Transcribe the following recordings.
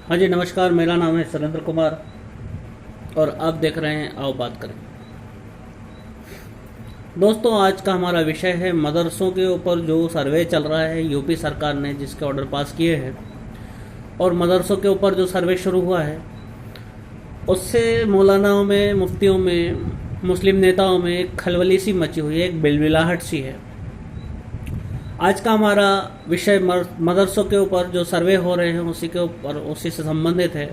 हाँ जी, नमस्कार। मेरा नाम है सुरेंद्र कुमार और आप देख रहे हैं आओ बात करें। दोस्तों, आज का हमारा विषय है मदरसों के ऊपर जो सर्वे चल रहा है यूपी सरकार ने जिसके ऑर्डर पास किए हैं, और मदरसों के ऊपर जो सर्वे शुरू हुआ है उससे मौलानाओं में, मुफ्तियों में, मुस्लिम नेताओं में एक खलबली सी मची हुई है, एक बिलबिलाहट सी है। आज का हमारा विषय मदरसों के ऊपर जो सर्वे हो रहे हैं उसी के ऊपर, उसी से संबंधित है।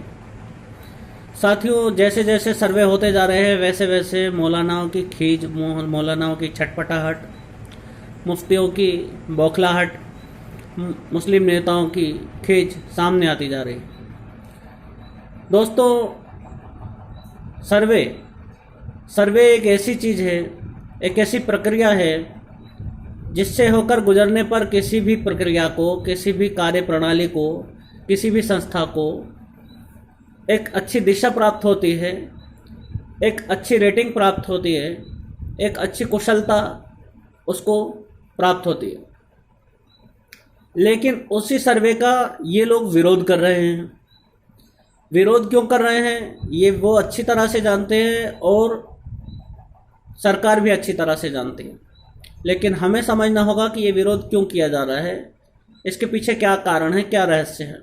साथियों, जैसे जैसे सर्वे होते जा रहे हैं वैसे वैसे मौलानाओं की खींच, मौलानाओं की छटपटाहट, मुफ्तियों की बौखलाहट, मुस्लिम नेताओं की खींच सामने आती जा रही। दोस्तों, सर्वे एक ऐसी चीज़ है, एक ऐसी प्रक्रिया है जिससे होकर गुजरने पर किसी भी प्रक्रिया को, किसी भी कार्य प्रणाली को, किसी भी संस्था को एक अच्छी दिशा प्राप्त होती है, एक अच्छी रेटिंग प्राप्त होती है, एक अच्छी कुशलता उसको प्राप्त होती है। लेकिन उसी सर्वे का ये लोग विरोध कर रहे हैं। विरोध क्यों कर रहे हैं ये वो अच्छी तरह से जानते हैं और सरकार भी अच्छी तरह से जानती है। लेकिन हमें समझना होगा कि ये विरोध क्यों किया जा रहा है, इसके पीछे क्या कारण है, क्या रहस्य है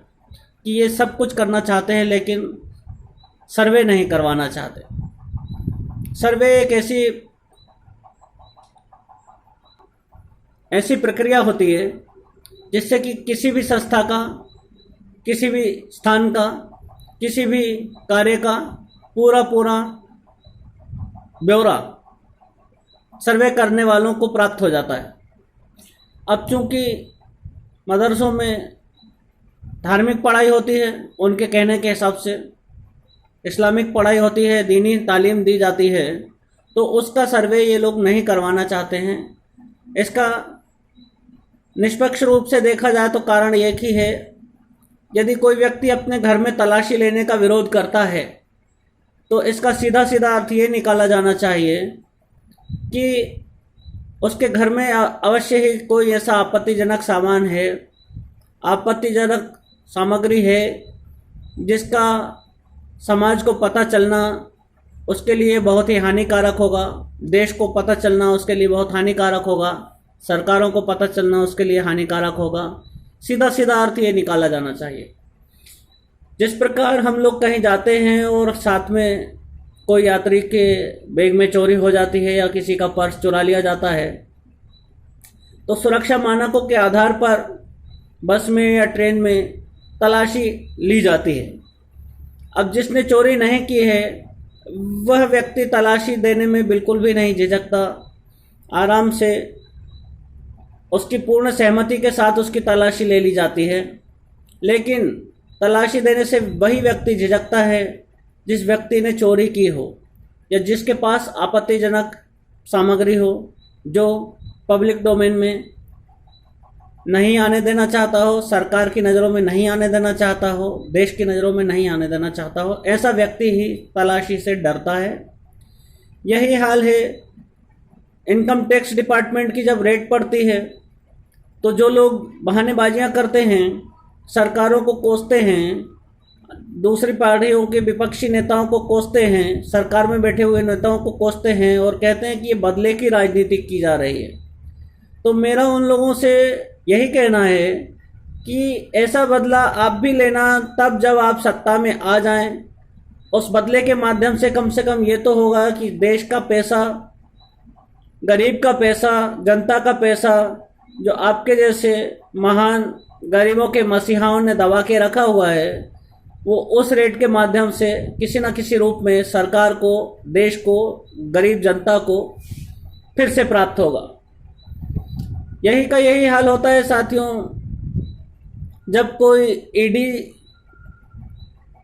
कि ये सब कुछ करना चाहते हैं लेकिन सर्वे नहीं करवाना चाहते। सर्वे एक ऐसी प्रक्रिया होती है जिससे कि किसी भी संस्था का, किसी भी स्थान का, किसी भी कार्य का पूरा ब्यौरा सर्वे करने वालों को प्राप्त हो जाता है। अब चूंकि मदरसों में धार्मिक पढ़ाई होती है, उनके कहने के हिसाब से इस्लामिक पढ़ाई होती है, दीनी तालीम दी जाती है, तो उसका सर्वे ये लोग नहीं करवाना चाहते हैं। इसका निष्पक्ष रूप से देखा जाए तो कारण एक ही है। यदि कोई व्यक्ति अपने घर में तलाशी लेने का विरोध करता है तो इसका सीधा सीधा अर्थ ये निकाला जाना चाहिए कि उसके घर में अवश्य ही कोई ऐसा आपत्तिजनक सामान है, आपत्तिजनक सामग्री है जिसका समाज को पता चलना उसके लिए बहुत ही हानिकारक होगा, देश को पता चलना उसके लिए बहुत हानिकारक होगा, सरकारों को पता चलना उसके लिए हानिकारक होगा। सीधा सीधा अर्थ ये निकाला जाना चाहिए। जिस प्रकार हम लोग कहीं जाते हैं और साथ में कोई यात्री के बैग में चोरी हो जाती है या किसी का पर्स चुरा लिया जाता है, तो सुरक्षा मानकों के आधार पर बस में या ट्रेन में तलाशी ली जाती है। अब जिसने चोरी नहीं की है वह व्यक्ति तलाशी देने में बिल्कुल भी नहीं झिझकता, आराम से उसकी पूर्ण सहमति के साथ उसकी तलाशी ले ली जाती है। लेकिन तलाशी देने से वही व्यक्ति झिझकता है जिस व्यक्ति ने चोरी की हो या जिसके पास आपत्तिजनक सामग्री हो, जो पब्लिक डोमेन में नहीं आने देना चाहता हो, सरकार की नज़रों में नहीं आने देना चाहता हो, देश की नज़रों में नहीं आने देना चाहता हो। ऐसा व्यक्ति ही तलाशी से डरता है। यही हाल है इनकम टैक्स डिपार्टमेंट की। जब रेड पड़ती है तो जो लोग बहानेबाजियां करते हैं, सरकारों को कोसते हैं, दूसरी पार्टियों के विपक्षी नेताओं को कोसते हैं, सरकार में बैठे हुए नेताओं को कोसते हैं और कहते हैं कि ये बदले की राजनीति की जा रही है, तो मेरा उन लोगों से यही कहना है कि ऐसा बदला आप भी लेना तब जब आप सत्ता में आ जाएं। उस बदले के माध्यम से कम ये तो होगा कि देश का पैसा, गरीब का पैसा, जनता का पैसा जो आपके जैसे महान गरीबों के मसीहाओं ने दबा के रखा हुआ है, वो उस रेट के माध्यम से किसी न किसी रूप में सरकार को, देश को, गरीब जनता को फिर से प्राप्त होगा। यही हाल होता है साथियों। जब कोई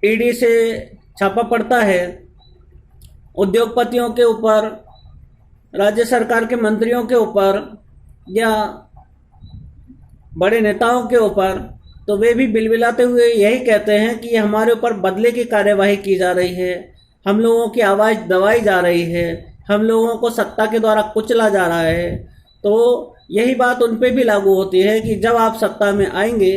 ईडी से छापा पड़ता है उद्योगपतियों के ऊपर, राज्य सरकार के मंत्रियों के ऊपर या बड़े नेताओं के ऊपर, तो वे भी बिलबिलाते हुए यही कहते हैं कि हमारे ऊपर बदले की कार्यवाही की जा रही है, हम लोगों की आवाज़ दबाई जा रही है, हम लोगों को सत्ता के द्वारा कुचला जा रहा है। तो यही बात उन पे भी लागू होती है कि जब आप सत्ता में आएंगे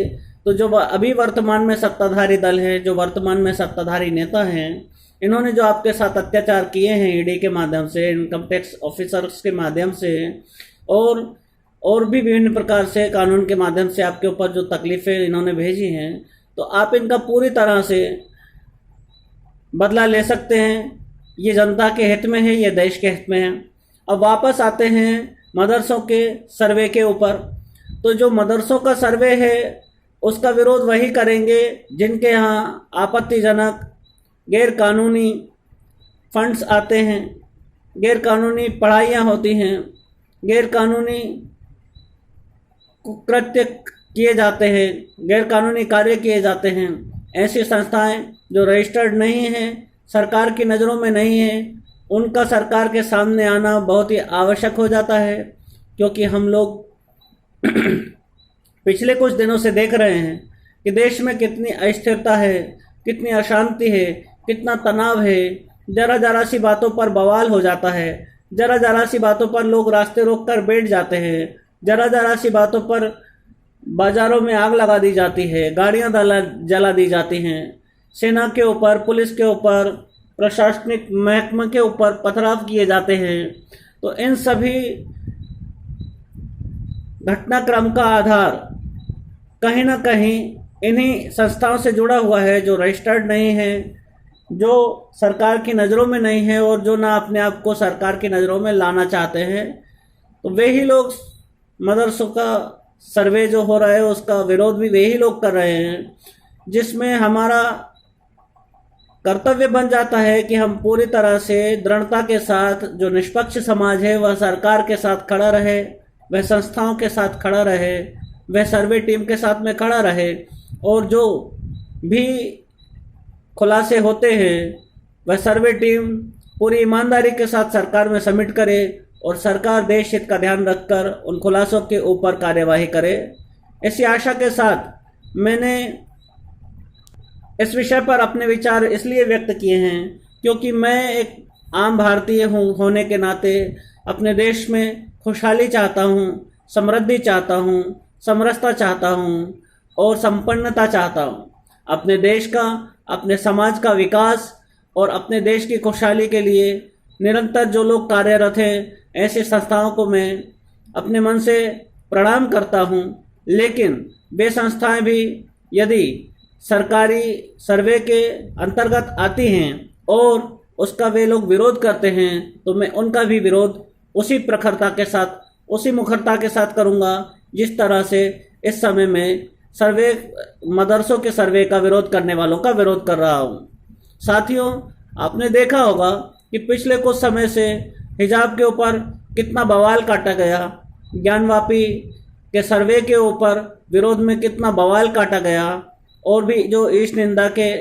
तो जो अभी वर्तमान में सत्ताधारी दल है, जो वर्तमान में सत्ताधारी नेता हैं, इन्होंने जो आपके साथ अत्याचार किए हैं ईडी के माध्यम से, इनकम टैक्स ऑफिसर्स के माध्यम से और भी विभिन्न प्रकार से कानून के माध्यम से आपके ऊपर जो तकलीफ़ें इन्होंने भेजी हैं, तो आप इनका पूरी तरह से बदला ले सकते हैं। ये जनता के हित में है, ये देश के हित में है। अब वापस आते हैं मदरसों के सर्वे के ऊपर। तो जो मदरसों का सर्वे है उसका विरोध वही करेंगे जिनके यहाँ आपत्तिजनक गैर कानूनी फंड्स आते हैं, गैर कानूनी पढ़ाइयाँ होती हैं, गैर कानूनी कृत्य किए जाते हैं, गैर कानूनी कार्य किए जाते हैं। ऐसी संस्थाएं जो रजिस्टर्ड नहीं हैं, सरकार की नज़रों में नहीं हैं, उनका सरकार के सामने आना बहुत ही आवश्यक हो जाता है। क्योंकि हम लोग पिछले कुछ दिनों से देख रहे हैं कि देश में कितनी अस्थिरता है, कितनी अशांति है, कितना तनाव है। ज़रा सी बातों पर बवाल हो जाता है, ज़रा सी बातों पर लोग रास्ते रोक कर बैठ जाते हैं, ज़रा सी बातों पर बाज़ारों में आग लगा दी जाती है, गाड़ियाँ जला दी जाती हैं, सेना के ऊपर, पुलिस के ऊपर, प्रशासनिक महकमे के ऊपर पथराव किए जाते हैं। तो इन सभी घटनाक्रम का आधार कहीं ना कहीं इन्हीं संस्थाओं से जुड़ा हुआ है जो रजिस्टर्ड नहीं है, जो सरकार की नज़रों में नहीं है और जो ना अपने आप को सरकार की नज़रों में लाना चाहते हैं। तो वे ही लोग, मदरसों का सर्वे जो हो रहा है उसका विरोध भी वही लोग कर रहे हैं, जिसमें हमारा कर्तव्य बन जाता है कि हम पूरी तरह से दृढ़ता के साथ, जो निष्पक्ष समाज है वह सरकार के साथ खड़ा रहे, वह संस्थाओं के साथ खड़ा रहे, वह सर्वे टीम के साथ में खड़ा रहे, और जो भी खुलासे होते हैं वह सर्वे टीम पूरी ईमानदारी के साथ सरकार में सबमिट करे और सरकार देश हित का ध्यान रखकर उन खुलासों के ऊपर कार्यवाही करे। ऐसी आशा के साथ मैंने इस विषय पर अपने विचार इसलिए व्यक्त किए हैं क्योंकि मैं एक आम भारतीय होने के नाते अपने देश में खुशहाली चाहता हूँ, समृद्धि चाहता हूँ, समरसता चाहता हूँ और संपन्नता चाहता हूँ। अपने देश का, अपने समाज का विकास और अपने देश की खुशहाली के लिए निरंतर जो लोग कार्यरत हैं, ऐसी संस्थाओं को मैं अपने मन से प्रणाम करता हूँ। लेकिन वे संस्थाएं भी यदि सरकारी सर्वे के अंतर्गत आती हैं और उसका वे लोग विरोध करते हैं तो मैं उनका भी विरोध उसी प्रखरता के साथ, उसी मुखरता के साथ करूँगा जिस तरह से इस समय में मदरसों के सर्वे का विरोध करने वालों का विरोध कर रहा हूँ। साथियों, आपने देखा होगा कि पिछले कुछ समय से हिजाब के ऊपर कितना बवाल काटा गया, ज्ञानवापी के सर्वे के ऊपर विरोध में कितना बवाल काटा गया, और भी जो ईश निंदा के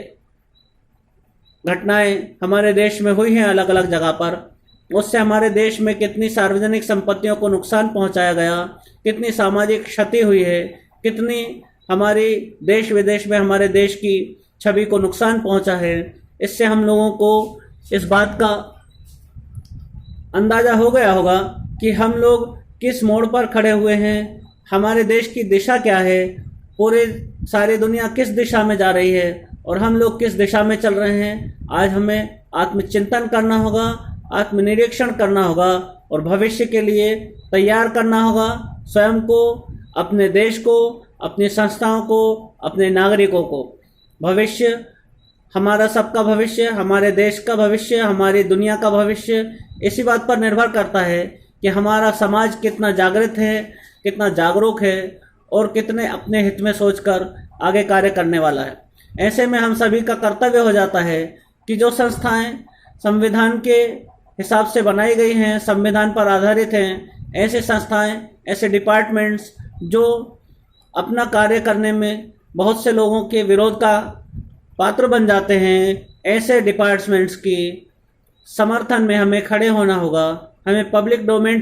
घटनाएं हमारे देश में हुई हैं अलग अलग जगह पर, उससे हमारे देश में कितनी सार्वजनिक संपत्तियों को नुकसान पहुंचाया गया, कितनी सामाजिक क्षति हुई है, कितनी हमारी देश विदेश में हमारे देश की छवि को नुकसान पहुंचा है। इससे हम लोगों को इस बात का अंदाज़ा हो गया होगा कि हम लोग किस मोड़ पर खड़े हुए हैं, हमारे देश की दिशा क्या है, पूरे सारी दुनिया किस दिशा में जा रही है और हम लोग किस दिशा में चल रहे हैं। आज हमें आत्मचिंतन करना होगा, आत्मनिरीक्षण करना होगा और भविष्य के लिए तैयार करना होगा स्वयं को, अपने देश को, अपनी संस्थाओं को, अपने नागरिकों को। भविष्य हमारा सबका भविष्य, हमारे देश का भविष्य, हमारी दुनिया का भविष्य इसी बात पर निर्भर करता है कि हमारा समाज कितना जागृत है, कितना जागरूक है और कितने अपने हित में सोचकर आगे कार्य करने वाला है। ऐसे में हम सभी का कर्तव्य हो जाता है कि जो संस्थाएं संविधान के हिसाब से बनाई गई हैं, संविधान पर आधारित हैं, ऐसे संस्थाएं, ऐसे डिपार्टमेंट्स जो अपना कार्य करने में बहुत से लोगों के विरोध का पात्र बन जाते हैं, ऐसे डिपार्टमेंट्स की समर्थन में हमें खड़े होना होगा। हमें पब्लिक डोमेन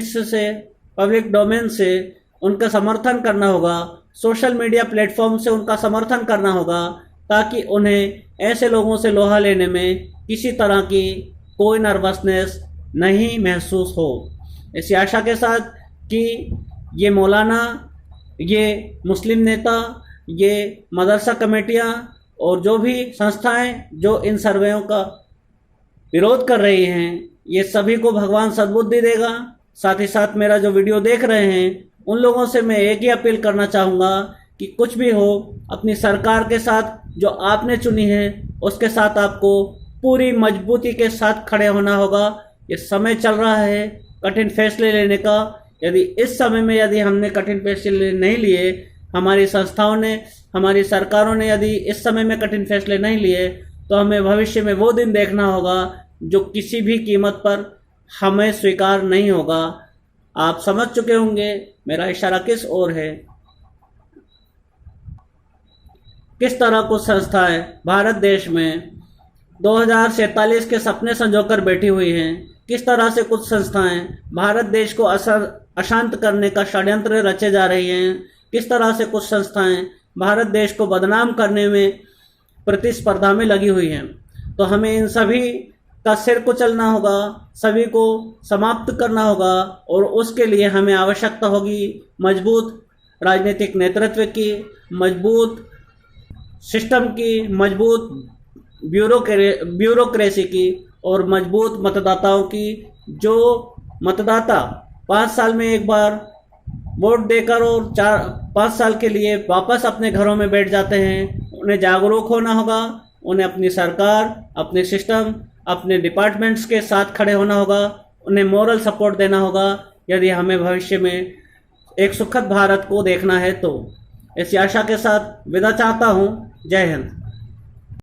से उनका समर्थन करना होगा, सोशल मीडिया प्लेटफॉर्म से उनका समर्थन करना होगा, ताकि उन्हें ऐसे लोगों से लोहा लेने में किसी तरह की कोई नर्वसनेस नहीं महसूस हो। इसी आशा के साथ कि ये मौलाना, ये मुस्लिम नेता, ये मदरसा कमेटियाँ और जो भी संस्थाएं जो इन सर्वेयों का विरोध कर रही हैं, ये सभी को भगवान सद्बुद्धि देगा। साथ ही साथ मेरा जो वीडियो देख रहे हैं उन लोगों से मैं एक ही अपील करना चाहूँगा कि कुछ भी हो, अपनी सरकार के साथ जो आपने चुनी है उसके साथ आपको पूरी मजबूती के साथ खड़े होना होगा। ये समय चल रहा है कठिन फैसले लेने का। यदि इस समय में यदि हमने कठिन फैसले नहीं लिए, हमारी संस्थाओं ने, हमारी सरकारों ने यदि इस समय में कठिन फैसले नहीं लिए, तो हमें भविष्य में वो दिन देखना होगा जो किसी भी कीमत पर हमें स्वीकार नहीं होगा। आप समझ चुके होंगे मेरा इशारा किस ओर है। किस तरह कुछ संस्थाएं भारत देश में 2047 के सपने संजोकर बैठी हुई हैं। किस तरह से कुछ संस्थाएं भारत देश को अशांत करने का षड्यंत्र रचे जा रही हैं। किस तरह से कुछ संस्थाएं भारत देश को बदनाम करने में प्रतिस्पर्धा में लगी हुई हैं। तो हमें इन सभी का सिर कुचलना होगा, सभी को समाप्त करना होगा, और उसके लिए हमें आवश्यकता होगी मजबूत राजनीतिक नेतृत्व की, मजबूत सिस्टम की, मजबूत ब्यूरोक्रेसी की और मजबूत मतदाताओं की। जो मतदाता 5 साल में एक बार वोट देकर और 4-5 साल के लिए वापस अपने घरों में बैठ जाते हैं, उन्हें जागरूक होना होगा। उन्हें अपनी सरकार, अपने सिस्टम, अपने डिपार्टमेंट्स के साथ खड़े होना होगा। उन्हें मोरल सपोर्ट देना होगा यदि हमें भविष्य में एक सुखद भारत को देखना है। तो इस आशा के साथ विदा चाहता हूँ। जय हिंद।